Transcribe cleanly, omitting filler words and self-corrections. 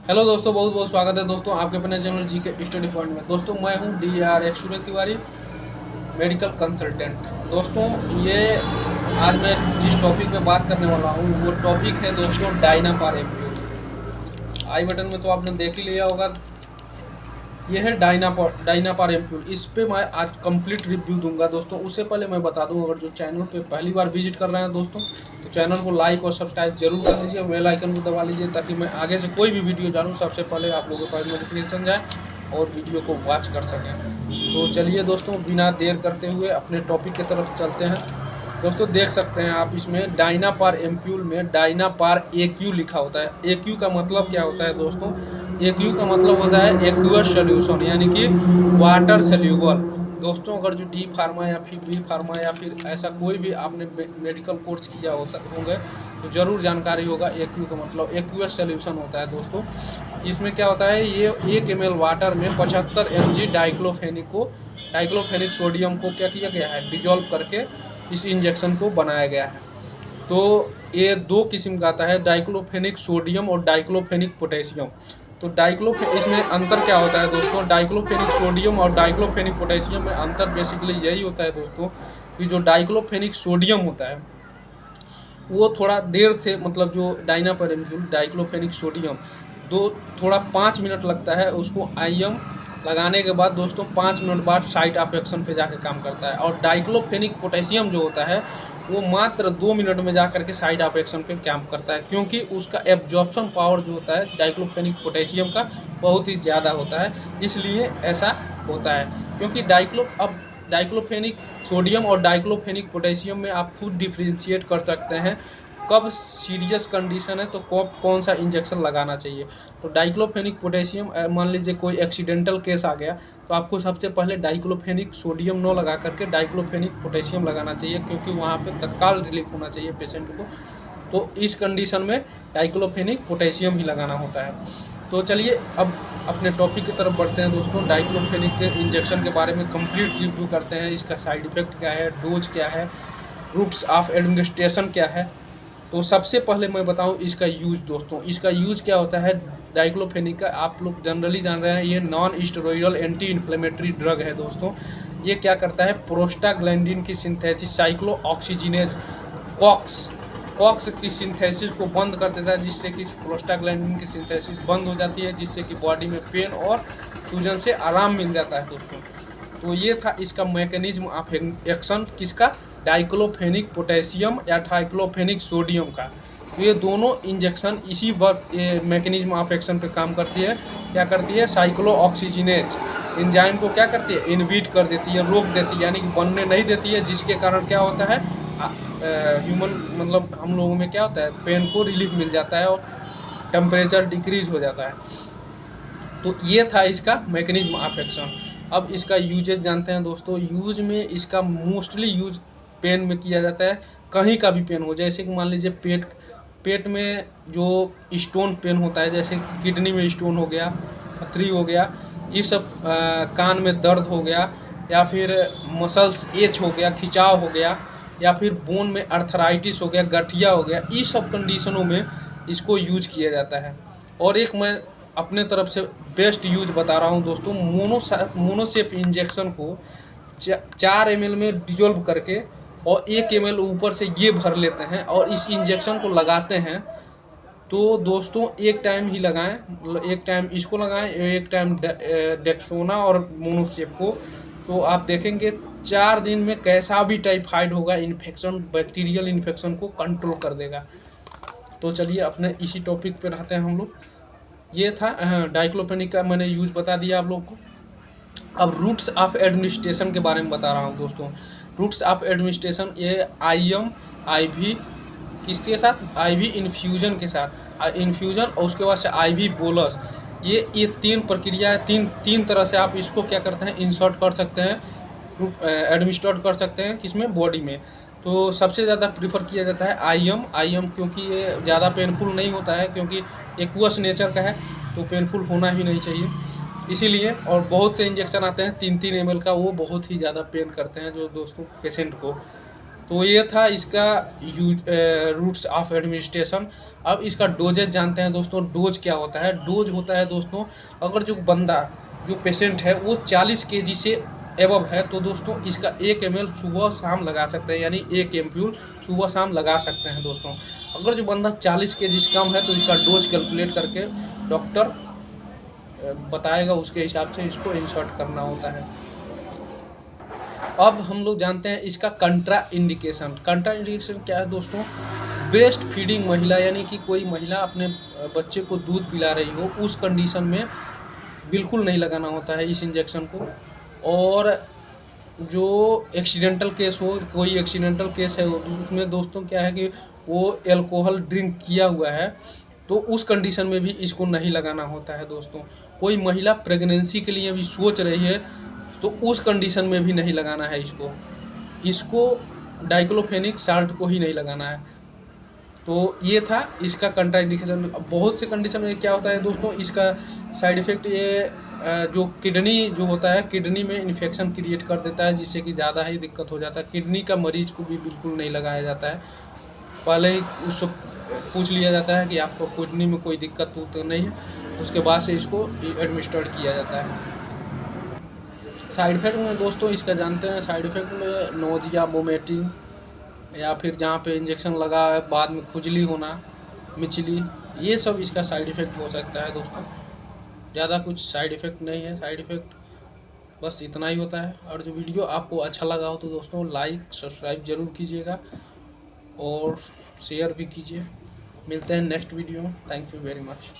Hello दोस्तों, बहुत बहुत स्वागत है दोस्तों आपके अपने चैनल जी के स्टडी पॉइंट में। दोस्तों मैं हूं DRX सूरज तिवारी, मेडिकल कंसल्टेंट। दोस्तों ये आज मैं जिस टॉपिक पे बात करने वाला हूं वो टॉपिक है दोस्तों डायनापार एम्प्यूल। आई बटन में तो आपने देख ही लिया होगा। ये है डायनापार एम्प्यूल। इस पे मैं आज कंप्लीट रिव्यू दूंगा दोस्तों। उससे पहले मैं बता दूं, अगर जो चैनल पे पहली बार विजिट कर रहे हैं दोस्तों तो चैनल को लाइक और सब्सक्राइब जरूर कर लीजिए, बेल आइकन को दबा लीजिए ताकि मैं आगे से कोई भी वीडियो डालूं सबसे पहले आप लोगों के पास नोटिफिकेशन जाए और वीडियो को वॉच कर सकें। तो चलिए दोस्तों, बिना देर करते हुए अपने टॉपिक की तरफ चलते हैं। दोस्तों देख सकते हैं आप, इसमें डायनापार एम्प्यूल में डायनापार AQ लिखा होता है। AQ का मतलब क्या होता है दोस्तों? AQ का मतलब होता है एक्वस सोल्यूशन, यानी कि वाटर सोल्यूबल। दोस्तों अगर जो D फार्मा या फिर B फार्मा या फिर ऐसा कोई भी आपने मेडिकल कोर्स किया होंगे तो ज़रूर जानकारी होगा। AQ का मतलब एक्वस सोल्यूशन होता है दोस्तों। इसमें क्या होता है, ये 1 ml वाटर में 75 mg डाइक्लोफेनिक सोडियम को क्या किया गया है, डिजोल्व करके इस इंजेक्शन को बनाया गया है। तो ये 2 किस्म का आता है, डाइक्लोफेनिक सोडियम और डाइक्लोफेनिक पोटेशियम। तो इसमें अंतर क्या होता है दोस्तों? डाइक्लोफेनिक सोडियम और डाइक्लोफेनिक पोटेशियम में अंतर बेसिकली यही होता है दोस्तों कि जो डाइक्लोफेनिक सोडियम होता है वो थोड़ा देर से, मतलब जो डायनापार एम्प्यूल डाइक्लोफेनिक सोडियम थोड़ा 5 मिनट लगता है उसको IM लगाने के बाद दोस्तों 5 मिनट बाद साइट ऑफ एक्शन पे जाकर काम करता है। और डाइक्लोफेनिक पोटेशियम जो होता है वो मात्र 2 मिनट में जा करके साइट ऑफ एक्शन पे काम करता है, क्योंकि उसका एब्जॉर्प्शन पावर जो होता है डाइक्लोफेनिक पोटेशियम का बहुत ही ज़्यादा होता है, इसलिए ऐसा होता है। क्योंकि डाइक्लोफेनिक सोडियम और डाइक्लोफेनिक पोटेशियम में आप खुद डिफ्रेंशिएट कर सकते हैं कब सीरियस कंडीशन है तो कौन सा इंजेक्शन लगाना चाहिए। तो डाइक्लोफेनिक पोटेशियम, मान लीजिए कोई एक्सीडेंटल केस आ गया तो आपको सबसे पहले डाइक्लोफेनिक सोडियम न लगा करके डाइक्लोफेनिक पोटेशियम लगाना चाहिए, क्योंकि वहाँ पे तत्काल रिलीफ होना चाहिए पेशेंट को। तो इस कंडीशन में डाइक्लोफेनिक पोटेशियम ही लगाना होता है। तो चलिए अब अपने टॉपिक की तरफ बढ़ते हैं दोस्तों। डाइक्लोफेनिक के इंजेक्शन के बारे में कंप्लीट रिव्यू करते हैं। इसका साइड इफेक्ट क्या है, डोज क्या है, रूट्स ऑफ एडमिनिस्ट्रेशन क्या है। तो सबसे पहले मैं बताऊं इसका यूज दोस्तों। इसका यूज क्या होता है डाइक्लोफेनिक का, आप लोग जनरली जान रहे हैं ये non steroidal anti inflammatory drug है दोस्तों। ये क्या करता है, प्रोस्टाग्लैंडिन की सिंथेसिस साइक्लो ऑक्सीजिनेज कॉक्स की सिंथेसिस को बंद कर देता है, जिससे कि प्रोस्टाग्लैंडिन की सिंथेसिस बंद हो जाती है, जिससे कि बॉडी में पेन और सूजन से आराम मिल जाता है दोस्तों। तो ये था इसका मैकेनिज्म ऑफ एक्शन, किसका, डाइक्लोफेनिक पोटेशियम या डाइक्लोफेनिक सोडियम का। तो ये दोनों इंजेक्शन इसी मैकेनिज्म ऑफ एक्शन पे काम करती है। क्या करती है, साइक्लो ऑक्सीजिनेज एंजाइम को क्या करती है, इनहिबिट कर देती है, रोक देती है, यानी कि बनने नहीं देती है, जिसके कारण क्या होता है ह्यूमन मतलब हम लोगों में क्या होता है, पेन को रिलीफ मिल जाता है और टेम्परेचर डिक्रीज हो जाता है। तो ये था इसका मैकेनिज्म ऑफ एक्शन। अब इसका यूजेज जानते हैं दोस्तों। यूज में इसका मोस्टली यूज पेन में किया जाता है, कहीं का भी पेन हो, जैसे कि मान लीजिए पेट में जो स्टोन पेन होता है, जैसे किडनी में स्टोन हो गया, पथरी हो गया, ये सब कान में दर्द हो गया, या फिर मसल्स एच हो गया, खिंचाव हो गया, या फिर बोन में अर्थराइटिस हो गया, गठिया हो गया, इस सब कंडीशनों में इसको यूज किया जाता है। और एक मैं अपने तरफ से बेस्ट यूज बता रहा हूँ दोस्तों, मोनोसेप इंजेक्शन को 4 ml में डिजोल्व करके और 1 ml ऊपर से ये भर लेते हैं और इस इंजेक्शन को लगाते हैं। तो दोस्तों एक टाइम ही लगाएं, मतलब एक टाइम इसको लगाएं, एक टाइम डेक्सोना और मोनोसेप को। तो आप देखेंगे 4 दिन में कैसा भी टाइफाइड होगा, इन्फेक्शन, बैक्टीरियल इन्फेक्शन को कंट्रोल कर देगा। तो चलिए अपने इसी टॉपिक पे रहते हैं हम लोग। ये था डाइक्लोफेनिक का, मैंने यूज बता दिया आप लोगों को। अब रूट्स ऑफ एडमिनिस्ट्रेशन के बारे में बता रहा हूँ दोस्तों। रूट्स ऑफ एडमिनिस्ट्रेशन, ये IM IV किसके साथ, IV इन्फ्यूजन के साथ, इन्फ्यूजन और उसके बाद से IV बोलस, ये 3 प्रक्रिया है। तीन तरह से आप इसको क्या करते हैं, इंसर्ट कर सकते हैं, एडमिनिस्ट्रेट कर सकते हैं, किसमें, बॉडी में। तो सबसे ज़्यादा प्रीफर किया जाता है IM, क्योंकि ये ज़्यादा पेनफुल नहीं होता है, क्योंकि एक्वस नेचर का है तो पेनफुल होना ही नहीं चाहिए इसीलिए। और बहुत से इंजेक्शन आते हैं 3-3 ml का, वो बहुत ही ज़्यादा पेन करते हैं जो दोस्तों पेशेंट को। तो ये था इसका रूट्स ऑफ एडमिनिस्ट्रेशन। अब इसका डोजेज जानते हैं दोस्तों। डोज क्या होता है? डोज होता है दोस्तों, अगर जो बंदा जो पेशेंट है वो 40 kg से एबव है तो दोस्तों इसका 1 ml सुबह शाम लगा सकते हैं, यानी 1 एम्प्यूल सुबह शाम लगा सकते हैं दोस्तों। अगर जो बंदा 40 kg से कम है तो इसका डोज कैलकुलेट करके डॉक्टर बताएगा, उसके हिसाब से इसको इंसर्ट करना होता है। अब हम लोग जानते हैं इसका कंट्रा इंडिकेशन। कंट्रा इंडिकेशन क्या है दोस्तों? ब्रेस्ट फीडिंग महिला, यानी कि कोई महिला अपने बच्चे को दूध पिला रही हो, उस कंडीशन में बिल्कुल नहीं लगाना होता है इस इंजेक्शन को। और जो एक्सीडेंटल केस हो, कोई एक्सीडेंटल केस है उसमें दोस्तों क्या है कि वो एल्कोहल ड्रिंक किया हुआ है, तो उस कंडीशन में भी इसको नहीं लगाना होता है दोस्तों। कोई महिला प्रेगनेंसी के लिए भी सोच रही है तो उस कंडीशन में भी नहीं लगाना है इसको डाइक्लोफेनिक साल्ट को ही नहीं लगाना है। तो ये था इसका कंट्राइंडिकेशन। बहुत से कंडीशन में क्या होता है दोस्तों, इसका साइड इफ़ेक्ट ये जो किडनी जो होता है, किडनी में इन्फेक्शन क्रिएट कर देता है, जिससे कि ज़्यादा ही दिक्कत हो जाता है। किडनी का मरीज को भी बिल्कुल नहीं लगाया जाता है, पहले ही उसको पूछ लिया जाता है कि आपको किडनी में कोई दिक्कत तो नहीं है, उसके बाद से इसको एडमिनिस्ट्रेट किया जाता है। साइड इफ़ेक्ट में दोस्तों इसका जानते हैं, साइड इफ़ेक्ट में नोजिया, वोमिटिंग, या फिर जहाँ पे इंजेक्शन लगा है बाद में खुजली होना, मिचली, ये सब इसका साइड इफ़ेक्ट हो सकता है दोस्तों। ज़्यादा कुछ साइड इफ़ेक्ट नहीं है, साइड इफ़ेक्ट बस इतना ही होता है। और जो वीडियो आपको अच्छा लगा हो तो दोस्तों लाइक सब्सक्राइब ज़रूर कीजिएगा और शेयर भी कीजिए। मिलते हैं नेक्स्ट वीडियो में। Thank you very much.